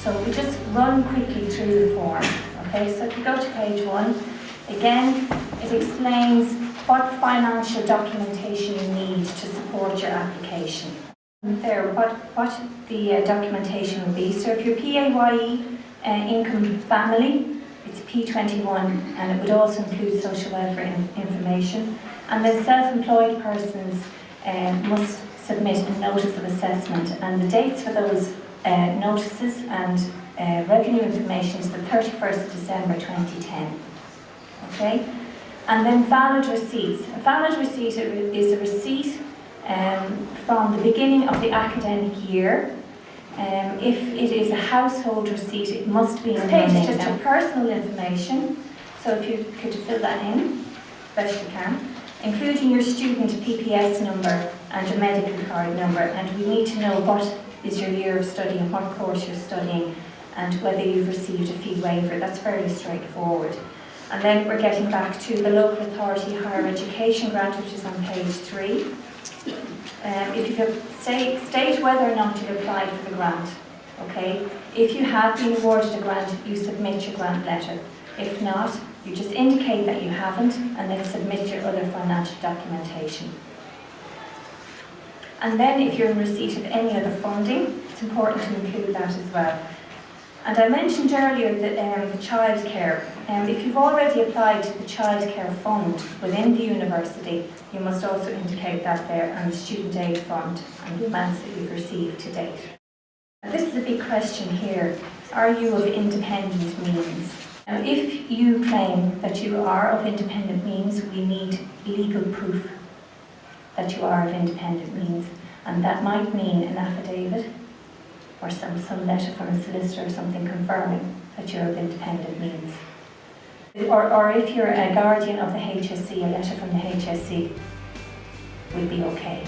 So we just run quickly through the form. Okay, so if you go to page 1, again, it explains what financial documentation you need to support your application. There, what the documentation will be. So if you're PAYE income family, it's P21, and it would also include social welfare information. And then self-employed persons must submit a notice of assessment, and the dates for those notices and revenue information is the 31st of December 2010. Okay? And then valid receipts. A valid receipt is a receipt from the beginning of the academic year. If it is a household receipt, it must be in page just your personal information. So if you could fill that in, best you can, including your student PPS number and your medical card number. And we need to know what is your year of study and what course you're studying and whether you've received a fee waiver. That's fairly straightforward. And then we're getting back to the local authority higher education grant, which is on page 3. If you could state whether or not you applied for the grant. Okay? If you have been awarded a grant, you submit your grant letter. If not, you just indicate that you haven't and then submit your other financial documentation. And then if you're in receipt of any other funding, it's important to include that as well. And I mentioned earlier that the childcare. If you've already applied to the childcare fund within the university, you must also indicate that there, and the student aid fund and the amounts that you've received to date. Now, this is a big question here. Are you of independent means? Now, if you claim that you are of independent means, we need legal proof that you are of independent means, and that might mean an affidavit or some letter from a solicitor or something confirming that you're of independent means. Or if you're a guardian of the HSC, a letter from the HSC would be okay.